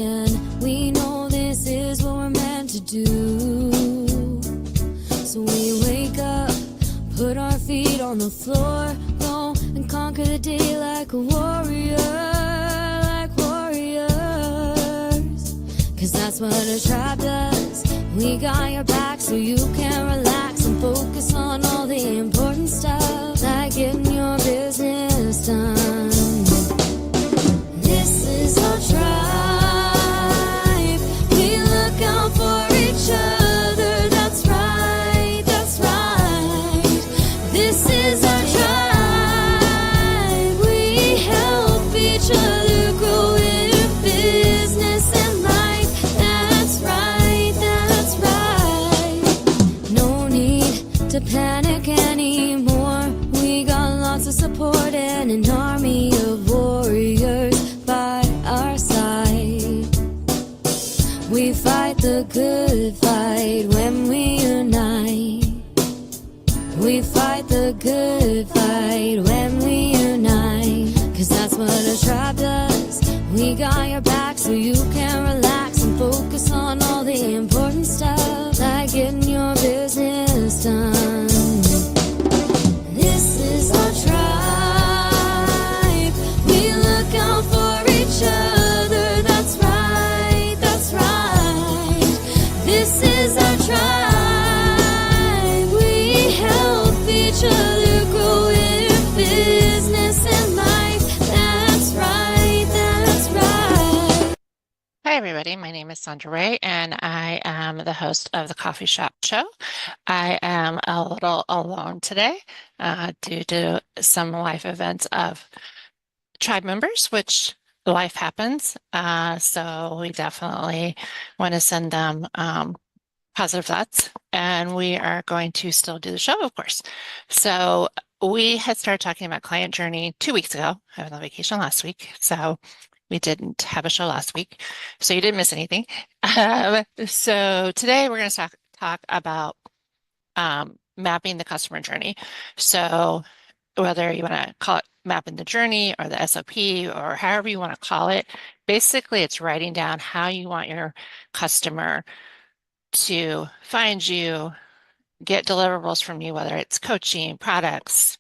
and we know this is what we're meant to do. So we wake up, put our feet on the floor, go and conquer the day like a warrior, like warriors. Cause that's what a tribe does. We got your back so you can relax and focus on all the important stuff, like getting your business done. This is our tribe. We look out for each other. That's right, that's right. This is our tribe. We help each other grow in business and life. That's right, that's right. No need to panic anymore. We got lots of support and an army of warriors by our side. We fight the good fight when we unite. We fight the good fight when we unite. Cause that's what a tribe does. We got your back so you can relax and focus on all the important stuff, like getting your business done. This is our tribe. We look out for each other. That's right, that's right. This is our tribe. We help each other grow in business and life. That's right, that's right. Hi, everybody. My name is Sandra Ray, and I am the host of the Coffee Shop Show. I am a little alone today due to some life events of tribe members, which life happens. So we definitely want to send them positive thoughts, and we are going to still do the show, of course. So we had started talking about client journey 2 weeks ago. I was on vacation last week, so we didn't have a show last week, so you didn't miss anything. So today we're going to talk about mapping the customer journey. So whether you want to call it mapping the journey or the SOP or however you want to call it, basically it's writing down how you want your customer to find you, get deliverables from you, whether it's coaching, products,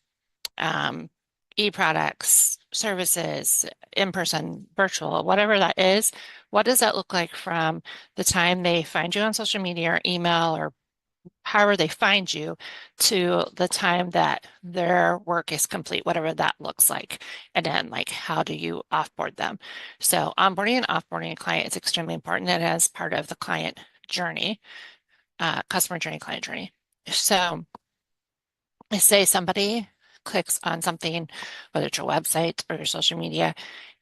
e-products, services, in-person, virtual, whatever that is. What does that look like from the time they find you on social media or email or however they find you to the time that their work is complete, whatever that looks like. And then like, how do you offboard them? So onboarding and offboarding a client is extremely important and as part of the client journey, customer journey, client journey. So say somebody clicks on something, whether it's your website or your social media,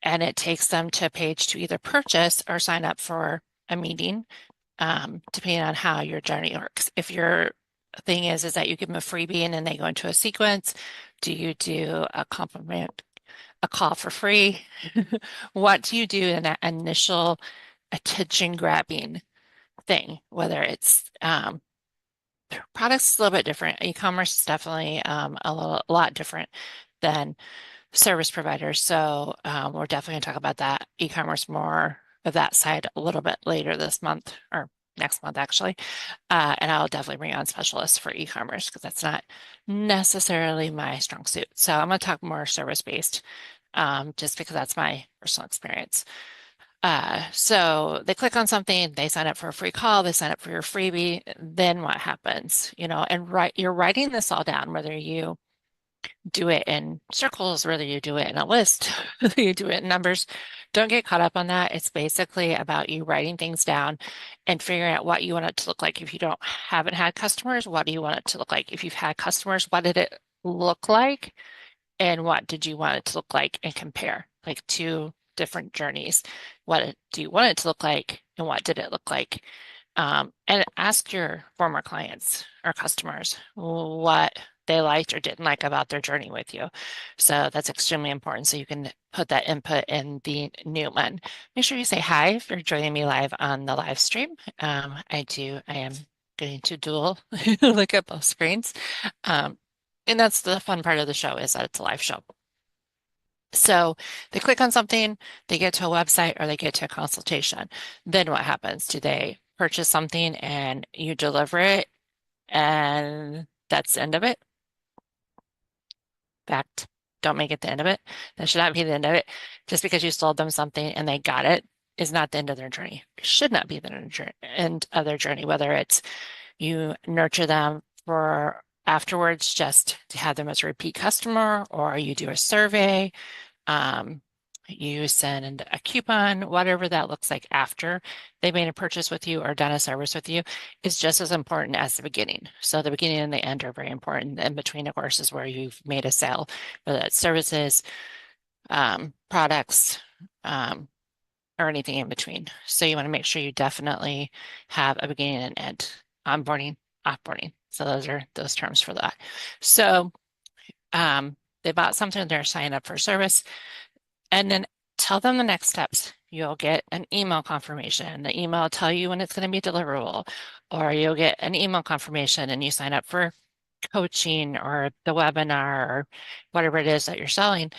and it takes them to a page to either purchase or sign up for a meeting, depending on how your journey works. If your thing is that you give them a freebie and then they go into a sequence, do you do a compliment, a call for free? What do you do in that initial attention grabbing thing, whether it's products is a little bit different. E-commerce is definitely a lot different than service providers. So we're definitely going to talk about that e-commerce more of that side a little bit later this month or next month, actually. And I'll definitely bring on specialists for e-commerce because that's not necessarily my strong suit. So I'm going to talk more service-based just because that's my personal experience. So they click on something, they sign up for a free call, they sign up for your freebie, then what happens? And you're writing this all down, whether you do it in circles, whether you do it in a list, whether you do it in numbers. Don't get caught up on that. It's basically about you writing things down and figuring out what you want it to look like. If you haven't had customers, what do you want it to look like? If you've had customers, what did it look like? And what did you want it to look like and compare, like two different journeys. What do you want it to look like and what did it look like? And ask your former clients or customers what they liked or didn't like about their journey with you. So that's extremely important. So you can put that input in the new one. Make sure you say hi if you're joining me live on the live stream. I am going to dual look at both screens. And that's the fun part of the show is that it's a live show. So they click on something, they get to a website or they get to a consultation. Then what happens? Do they purchase something and you deliver it and that's the end of it? Fact, don't make it the end of it. That should not be the end of it. Just because you sold them something and they got it is not the end of their journey. It should not be the end of their journey, whether it's you nurture them for afterwards just to have them as a repeat customer, or you do a survey, um, you send a coupon, whatever that looks like after they made a purchase with you or done a service with you is just as important as the beginning. So the beginning and the end are very important. In between, of course, is where you've made a sale, whether that's services, products, or anything in between. So you want to make sure you definitely have a beginning and end, onboarding, offboarding. So those are those terms for that. So they bought something, they're signing up for service. And then tell them the next steps. You'll get an email confirmation. The email will tell you when it's going to be deliverable, or you'll get an email confirmation and you sign up for coaching or the webinar or whatever it is that you're selling.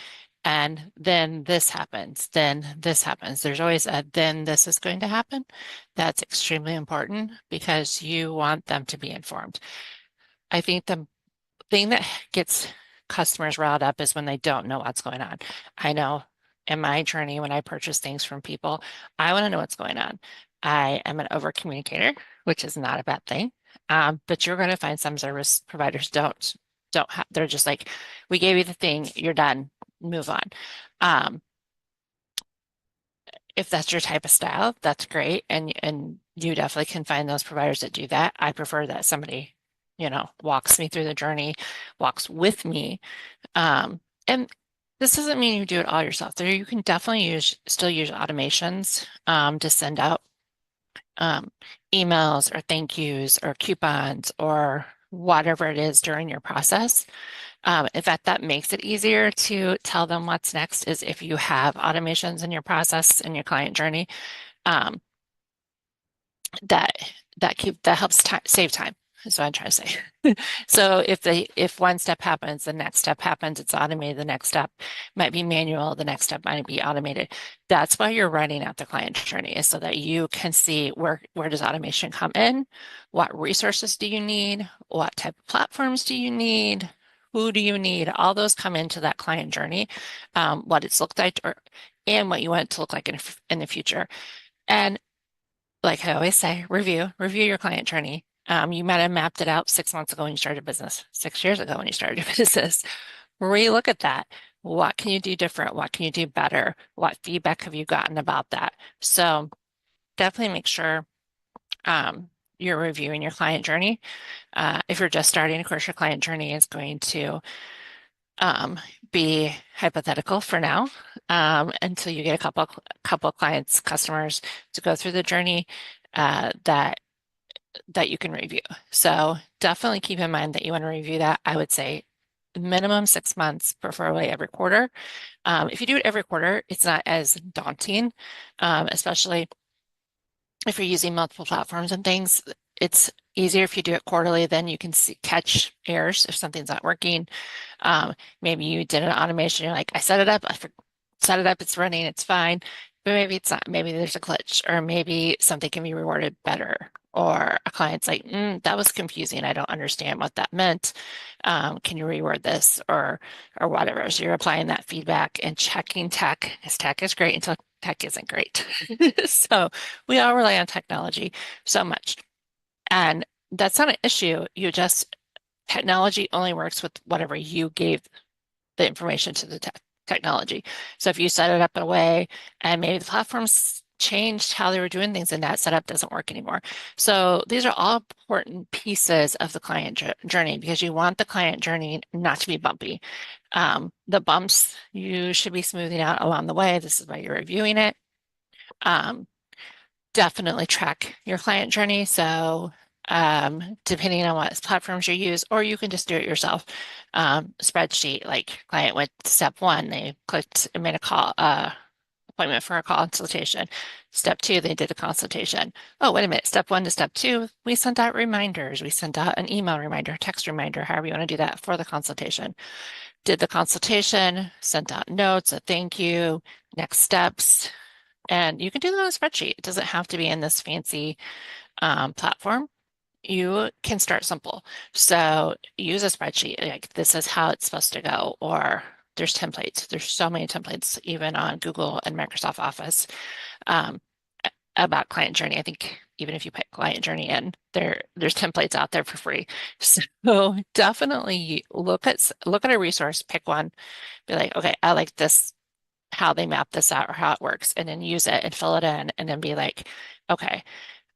And then this happens, then this happens. There's always a then this is going to happen. That's extremely important because you want them to be informed. I think the thing that gets customers riled up is when they don't know what's going on. I know in my journey, when I purchase things from people, I want to know what's going on. I am an over communicator, which is not a bad thing. But you're going to find some service providers don't have, they're just like, we gave you the thing, you're done, move on. If that's your type of style, that's great. And you definitely can find those providers that do that. I prefer that somebody, walks me through the journey, walks with me. And this doesn't mean you do it all yourself. There, you can definitely still use automations to send out emails or thank yous or coupons or whatever it is during your process. In fact, that makes it easier to tell them what's next is if you have automations in your process in your client journey, that helps save time. That's what I'm trying to say. So if one step happens, the next step happens, it's automated, the next step might be manual, the next step might be automated. That's why you're writing out the client journey, is so that you can see where does automation come in, what resources do you need, what type of platforms do you need, who do you need, all those come into that client journey, what it's looked like and what you want it to look like in the future. And like I always say, review your client journey. You might have mapped it out 6 months ago when you started a business, 6 years ago when you started your business. Relook at that. What can you do different? What can you do better? What feedback have you gotten about that? So definitely make sure you're reviewing your client journey. If you're just starting, of course, your client journey is going to be hypothetical for now until you get a couple of clients, customers to go through the journey that you can review. So definitely keep in mind that you want to review that. I would say minimum 6 months, preferably every quarter. If you do it every quarter, it's not as daunting, especially if you're using multiple platforms and things. It's easier if you do it quarterly, then you can catch errors if something's not working. Maybe you did an automation, you're like, I set it up, set it up, it's running, it's fine. But maybe it's not, maybe there's a glitch, or maybe something can be rewarded better. Or a client's like, that was confusing. I don't understand what that meant. Can you reword this or whatever? So you're applying that feedback and checking tech, because tech is great until tech isn't great. So we all rely on technology so much. And that's not an issue. Technology only works with whatever you gave the information to the technology. So if you set it up in a way and maybe the platforms changed how they were doing things and that setup doesn't work anymore. So these are all important pieces of the client journey, because you want the client journey not to be bumpy. The bumps you should be smoothing out along the way. This is why you're reviewing it. Definitely track your client journey. So depending on what platforms you use, or you can just do it yourself. Spreadsheet, like client went to step 1, they clicked and made a call, appointment for a consultation. Step 2, they did a consultation. Oh, wait a minute. Step 1 to step 2, we sent out reminders. We sent out an email reminder, text reminder, however you want to do that for the consultation. did the consultation, sent out notes, a thank you, next steps, and you can do that on a spreadsheet. It doesn't have to be in this fancy platform. You can start simple. So use a spreadsheet, like this is how it's supposed to go, or there's templates. There's so many templates, even on Google and Microsoft Office, um, about client journey. I think even if you put client journey in, there's templates out there for free. So definitely look at a resource, pick one, be like, okay, I like this, how they map this out or how it works, and then use it and fill it in, and then be like, okay,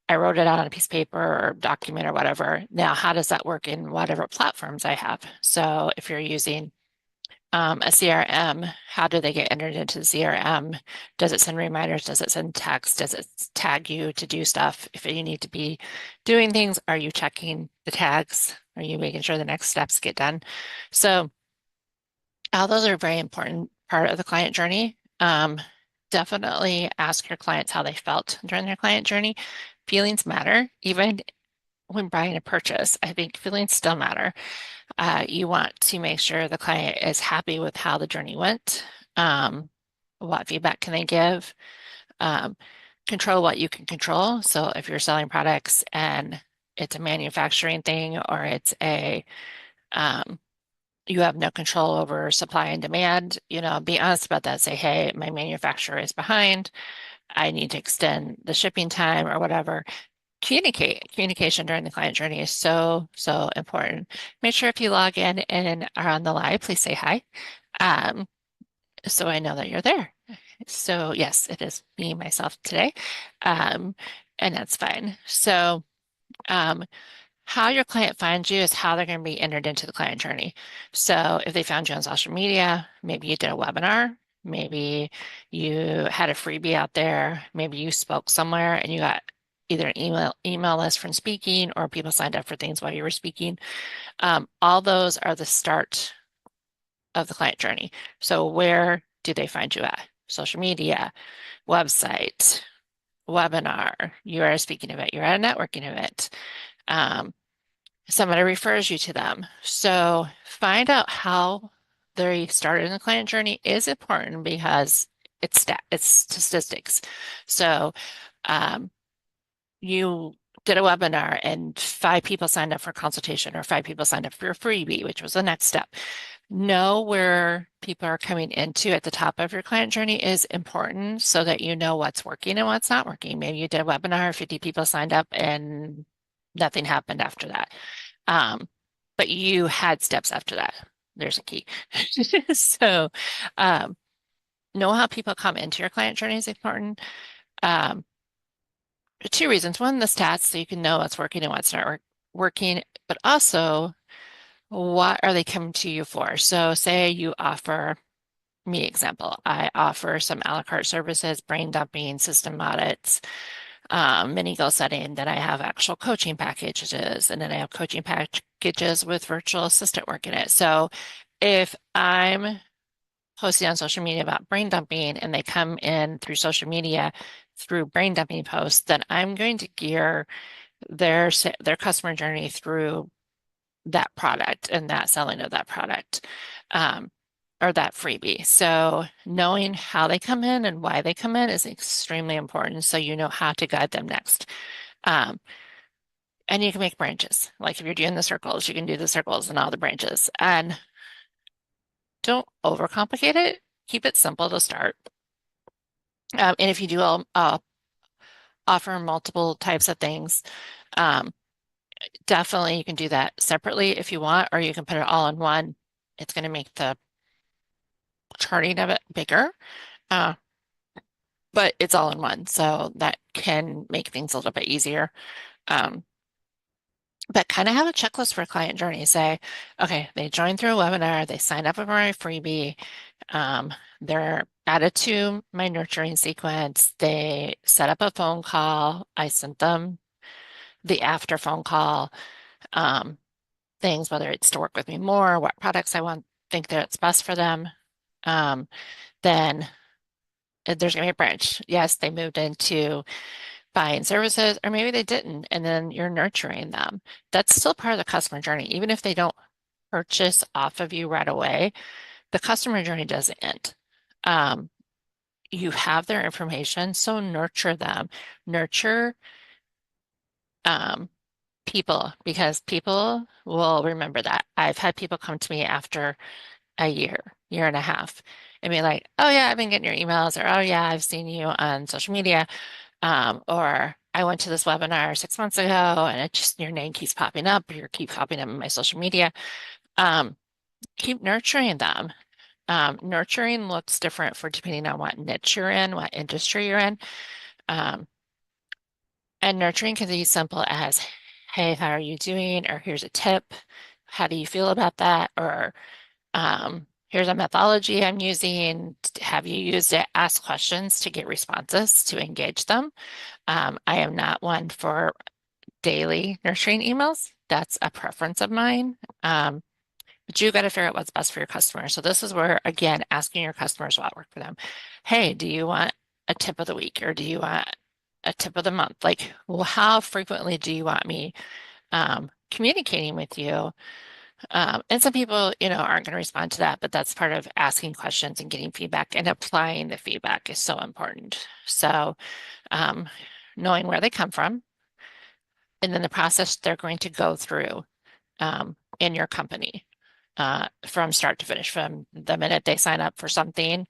I wrote it out on a piece of paper or document or whatever. Now, how does that work in whatever platforms I have? So if you're using a CRM, how do they get entered into the CRM? Does it send reminders? Does it send text? Does it tag you to do stuff? If you need to be doing things, are you checking the tags? Are you making sure the next steps get done? So all those are a very important part of the client journey. Definitely ask your clients how they felt during their client journey. Feelings matter, even when buying a purchase. I think feelings still matter. You want to make sure the client is happy with how the journey went. What feedback can they give? Um, control what you can control. So if you're selling products and it's a manufacturing thing, or it's you have no control over supply and demand, be honest about that. Say, hey, my manufacturer is behind. I need to extend the shipping time or whatever. Communication during the client journey is so, so important. Make sure if you log in and are on the live, please say hi. So I know that you're there. So yes, it is me, myself today. And that's fine. So how your client finds you is how they're going to be entered into the client journey. So if they found you on social media, maybe you did a webinar, maybe you had a freebie out there, maybe you spoke somewhere and you got either an email list from speaking, or people signed up for things while you were speaking. All those are the start of the client journey. So where do they find you at? Social media, website, webinar, you're at a speaking event, you're at a networking event. Somebody refers you to them. So find out how they started in the client journey is important, because it's statistics. So you did a webinar and 5 people signed up for consultation, or 5 people signed up for a freebie, which was the next step. Know where people are coming into at the top of your client journey is important, so that you know what's working and what's not working. Maybe you did a webinar, 50 people signed up and nothing happened after that. But you had steps after that. There's a key. So know how people come into your client journey is important. 2 reasons. One, the stats, so you can know what's working and what's not working, but also what are they coming to you for? So say you offer, me example, I offer some a la carte services, brain dumping, system audits, mini goal setting. Then I have actual coaching packages, and then I have coaching packages with virtual assistant work in it. So if I'm posting on social media about brain dumping and they come in through social media through brain dumping posts, then I'm going to gear their customer journey through that product and that selling of that product, or that freebie. So knowing how they come in and why they come in is extremely important, so you know how to guide them next. And you can make branches. Like if you're doing the circles, you can do the circles and all the branches. And don't overcomplicate it. Keep it simple to start. And if you do offer multiple types of things, definitely you can do that separately if you want, or you can put it all in one. It's going to make the charting of it bigger, but it's all in one, so that can make things a little bit easier. But kind of have a checklist for a client journey. Say, okay, they joined through a webinar, they signed up for my freebie, they're added to my nurturing sequence, they set up a phone call, I sent them the after phone call, things, whether it's to work with me more, what products I think that it's best for them. Then there's going to be a branch. Yes, they moved into buying services, or maybe they didn't, and then you're nurturing them. That's still part of the customer journey, even if they don't purchase off of you right away, the customer journey doesn't end. You have their information, so nurture them. Nurture people, because people will remember that. I've had people come to me after a year and a half, and be like, "Oh yeah, I've been getting your emails," or "Oh yeah, I've seen you on social media," or "I went to this webinar 6 months ago, and it just your name keeps popping up, or you keep popping up in my social media." Um, Keep nurturing them. Nurturing looks different for depending on what niche you're in, what industry you're in. Um, and nurturing can be simple as, "Hey, how are you doing?" Or "Here's a tip. How do you feel about that?" Or "Here's a methodology I'm using. Have you used it?" Ask questions to get responses to engage them. I am not one for daily nurturing emails. That's a preference of mine. But you got to figure out what's best for your customer. So this is where, again, asking your customers what worked for them. "Hey, do you want a tip of the week, or do you want a tip of the month?" Like, well, how frequently do you want me communicating with you? And some people, aren't going to respond to that, but that's part of asking questions and getting feedback, and applying the feedback is so important. So um, knowing where they come from, and then the process they're going to go through in your company from start to finish, from the minute they sign up for something,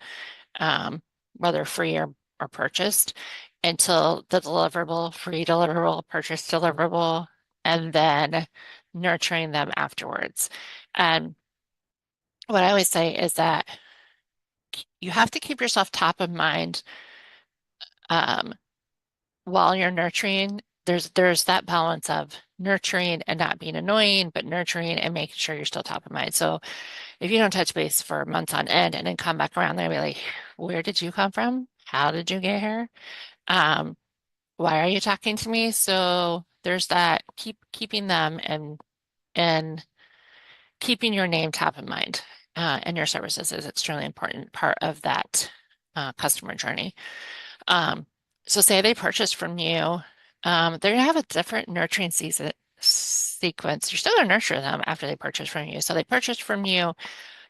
whether free or purchased, until the deliverable, free deliverable, purchase deliverable, and then nurturing them afterwards. And what I always say is that you have to keep yourself top of mind um, while you're nurturing. There's that balance of nurturing and not being annoying, but nurturing and making sure you're still top of mind. So if you don't touch base for months on end and then come back around, they'll be like, "Where did you come from? How did you get here? Um, why are you talking to me?" So there's that, keeping them and keeping your name top of mind, and your services is extremely important part of that customer journey. So say they purchase from you, they're gonna have a different nurturing sequence. You're still gonna nurture them after they purchase from you. So they purchased from you,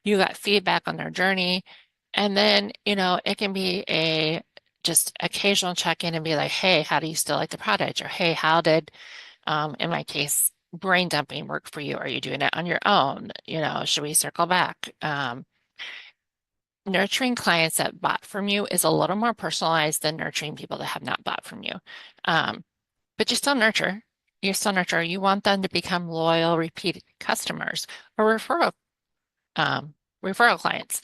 you got feedback on their journey, and then, it can be a just occasional check-in and be like, "Hey, how do you still like the product?" Or, "Hey, how did, in my case, brain dumping work for you? Are you doing it on your own? Should we circle back?" Nurturing clients that bought from you is a little more personalized than nurturing people that have not bought from you. But you still nurture. You still nurture. You want them to become loyal, repeat customers, or um, referral clients.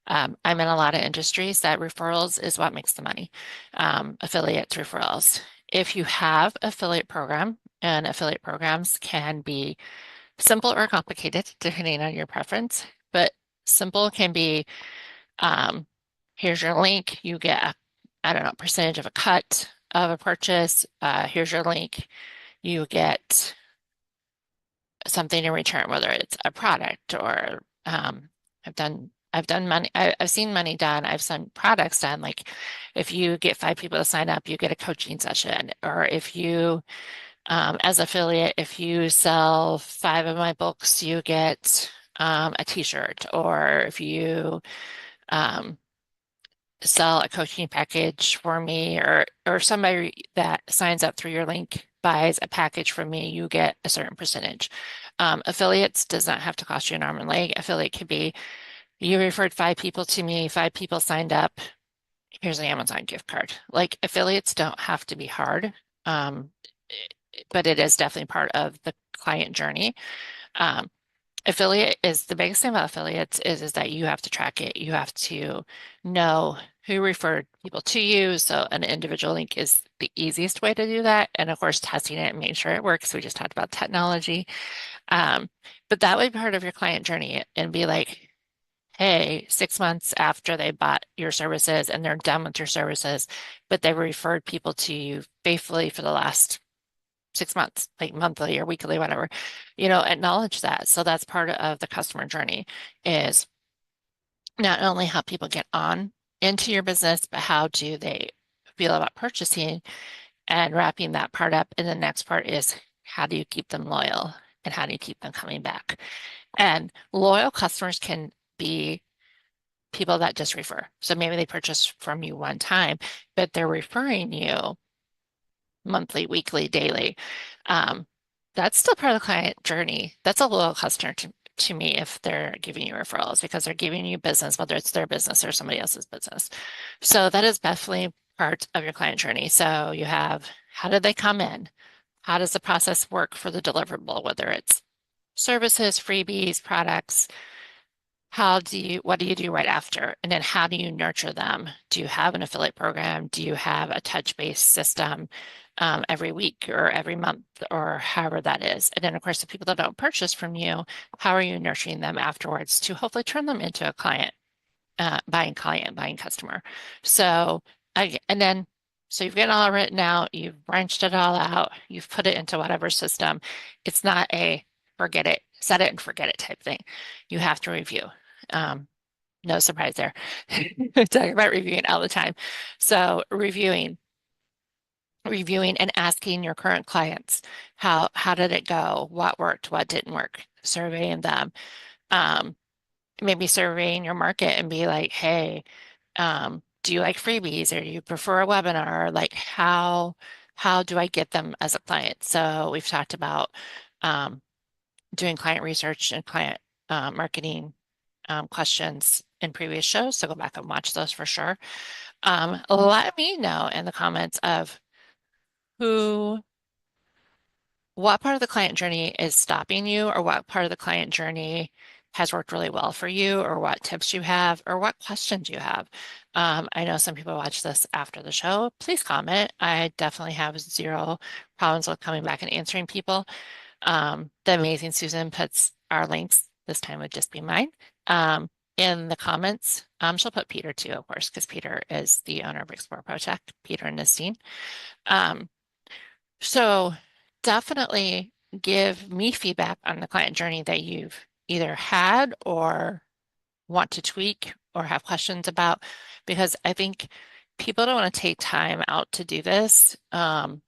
I'm in a lot of industries that referrals is what makes the money. Affiliates, referrals. If you have affiliate program, and affiliate programs can be simple or complicated depending on your preference, but simple can be, here's your link, you get I don't know, percentage of a cut of a purchase. Here's your link, you get something in return, whether it's a product or I've done money. I've seen money done. I've seen products done. Like if you get 5 people to sign up, you get a coaching session. Or if you, as affiliate, if you sell 5 of my books, you get a t-shirt. Or if you um, sell a coaching package for me, or somebody that signs up through your link buys a package from me, you get a certain percentage. Affiliates does not have to cost you an arm and leg. Affiliate could be, you referred 5 people to me, 5 people signed up, here's an Amazon gift card. Like, affiliates don't have to be hard, um, but it is definitely part of the client journey. Affiliate is the biggest thing about affiliates is that you have to track it. You have to know who referred people to you. So an individual link is the easiest way to do that. And of course, testing it and making sure it works. We just talked about technology. But that would be part of your client journey and be like, "Hey, 6 months after they bought your services and they're done with your services, but they referred people to you faithfully for the last 6 months, like monthly or weekly, whatever, acknowledge that." So that's part of the customer journey, is not only how people get on into your business, but how do they feel about purchasing, and wrapping that part up. And the next part is, how do you keep them loyal, and how do you keep them coming back? And loyal customers can be people that just refer. So maybe they purchase from you one time, but they're referring you monthly, weekly, daily. Um, that's still part of the client journey. That's a loyal customer to me if they're giving you referrals because they're giving you business, whether it's their business or somebody else's business. So that is definitely part of your client journey. So you have how did they come in? How does the process work for the deliverable, whether it's services, freebies, products? What do you do right after? And then how do you nurture them? Do you have an affiliate program? Do you have a touch-based system every week or every month or however that is? And then, of course, the people that don't purchase from you, how are you nurturing them afterwards to hopefully turn them into a buying customer? So, and then, so you've got it all written out, you've branched it all out, you've put it into whatever system. It's not a forget it, set it and forget it type thing. You have to review. Um, no surprise there. Talk about reviewing all the time. So reviewing and asking your current clients, how did it go? What worked? What didn't work? Surveying them. Um, Maybe surveying your market and be like, hey, do you like freebies or do you prefer a webinar? Like how do I get them as a client? So we've talked about doing client research and client marketing questions in previous shows, so go back and watch those for sure. Let me know in the comments of who, what part of the client journey is stopping you, or what part of the client journey has worked really well for you, or what tips you have, or what questions you have. I know some people watch this after the show. Please comment. I definitely have zero problems with coming back and answering people. The amazing Susan puts our links, this time would just be mine, in the comments. She'll put Peter too, of course, because Peter is the owner of Explore ProTech, Peter Nestene. So definitely give me feedback on the client journey that you've either had or want to tweak or have questions about, because I think people don't want to take time out to do this. Can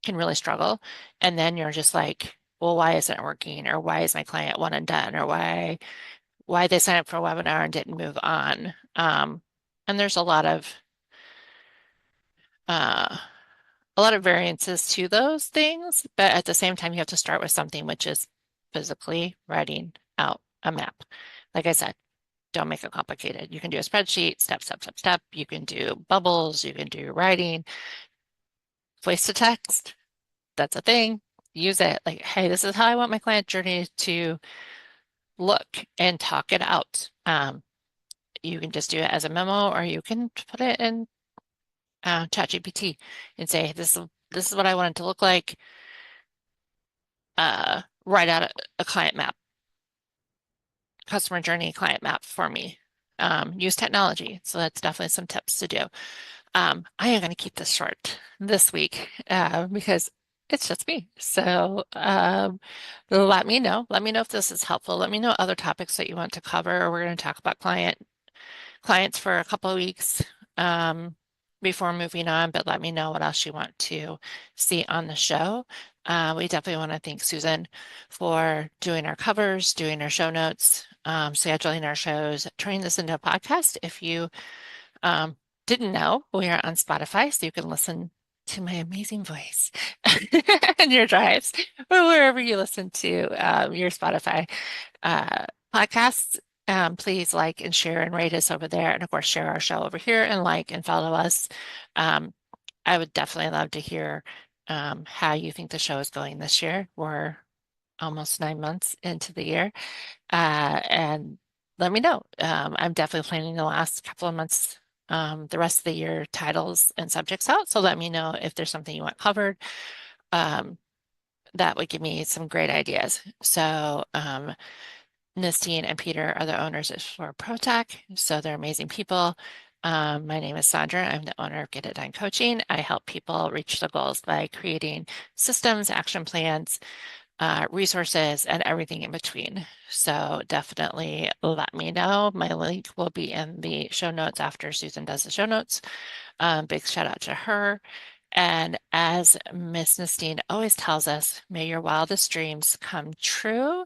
really struggle. And then you're just like, well, why isn't it working? Or why is my client one and done? Or why they signed up for a webinar and didn't move on? And there's uh, a lot of variances to those things, but at the same time, you have to start with something which is physically writing out a map. Like I said, don't make it complicated. You can do a spreadsheet, step, step, step, step. You can do bubbles, you can do writing, voice to text. That's a thing. Use it like, hey, this is how I want my client journey to look, and talk it out. You can just do it as a memo, or you can put it in ChatGPT and say, this is what I want it to look like. Write out a client map, customer journey client map for me. Use technology. So that's definitely some tips to do. I am going to keep this short this week because it's just me. So let me know. Let me know if this is helpful. Let me know other topics that you want to cover. We're going to talk about clients for a couple of weeks before moving on, but let me know what else you want to see on the show. We definitely want to thank Susan for doing our covers, doing our show notes, scheduling our shows, turning this into a podcast. If you didn't know, we are on Spotify, so you can listen to my amazing voice in your drives or wherever you listen to your Spotify podcasts. Please like and share and rate us over there. And of course, share our show over here and like and follow us. I would definitely love to hear how you think the show is going this year. We're almost 9 months into the year. And let me know. I'm definitely planning the last couple of months, the rest of the year titles and subjects out. So let me know if there's something you want covered. That would give me some great ideas. So Nestene and Peter are the owners for ProTech. So they're amazing people. My name is Sandra. I'm the owner of Get It Done Coaching. I help people reach the goals by creating systems, action plans, resources, and everything in between. So definitely let me know. My link will be in the show notes after Susan does the show notes. Big shout out to her. And as Miss Nestene always tells us, may your wildest dreams come true.